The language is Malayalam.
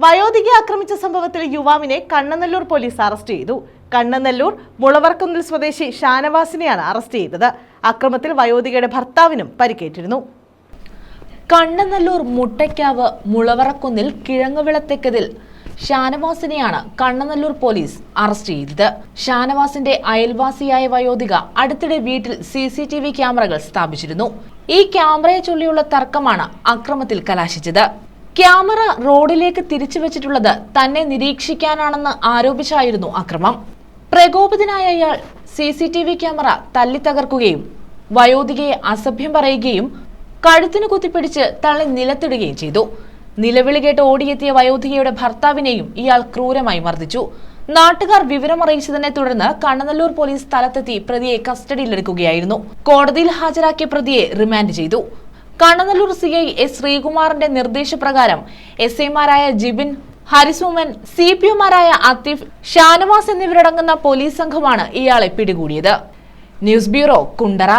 വയോധികയെ ആക്രമിച്ച സംഭവത്തിൽ യുവാവിനെ കണ്ണനല്ലൂർ പോലീസ് അറസ്റ്റ് ചെയ്തു. കണ്ണനല്ലൂർ മുളവർക്കുന്നിൽ സ്വദേശി ഷാനവാസിനെയാണ് അറസ്റ്റ് ചെയ്തത്. അക്രമത്തിൽ വയോധികയുടെ ഭർത്താവിനും പരിക്കേറ്റിരുന്നു. കണ്ണനല്ലൂർ മുട്ടയ്ക്കാവ് മുളവറക്കുന്നിൽ കിഴങ്ങുവിളത്തെക്കതിൽ ഷാനവാസിനെയാണ് കണ്ണനല്ലൂർ പോലീസ് അറസ്റ്റ് ചെയ്തത്. ഷാനവാസിന്റെ അയൽവാസിയായ വയോധിക അടുത്തിടെ വീട്ടിൽ CCTV ക്യാമറകൾ സ്ഥാപിച്ചിരുന്നു. ഈ ക്യാമറയെ ചൊല്ലിയുള്ള തർക്കമാണ് അക്രമത്തിൽ കലാശിച്ചത്. ക്യാമറ റോഡിലേക്ക് തിരിച്ചു വെച്ചിട്ടുള്ളത് തന്നെ നിരീക്ഷിക്കാനാണെന്ന് ആരോപിച്ചായിരുന്നു അക്രമം. പ്രകോപിതനായ അയാൾ CCTV ക്യാമറ തല്ലി തകർക്കുകയും വയോധികയെ അസഭ്യം പറയുകയും കഴുത്തിന് കുത്തിപ്പിടിച്ച് തള്ളി നിലത്തിടുകയും ചെയ്തു. നിലവിളി കേട്ട് ഓടിയെത്തിയ വയോധികയുടെ ഭർത്താവിനെയും ഇയാൾ ക്രൂരമായി മർദ്ദിച്ചു. നാട്ടുകാർ വിവരമറിയിച്ചതിനെ തുടർന്ന് കണ്ണനല്ലൂർ പോലീസ് സ്ഥലത്തെത്തി പ്രതിയെ കസ്റ്റഡിയിലെടുക്കുകയായിരുന്നു. കോടതിയിൽ ഹാജരാക്കിയ പ്രതിയെ റിമാൻഡ് ചെയ്തു. കണ്ണനല്ലൂർ CI S ശ്രീകുമാറിന്റെ നിർദ്ദേശപ്രകാരം SI-മാരായ ജിബിൻ, ഹരിസുമൻ, CPO-മാരായ അത്തീഫ്, ഷാനവാസ് എന്നിവരടങ്ങുന്ന പോലീസ് സംഘമാണ് ഇയാളെ പിടികൂടിയത്. News bureau, Kundara.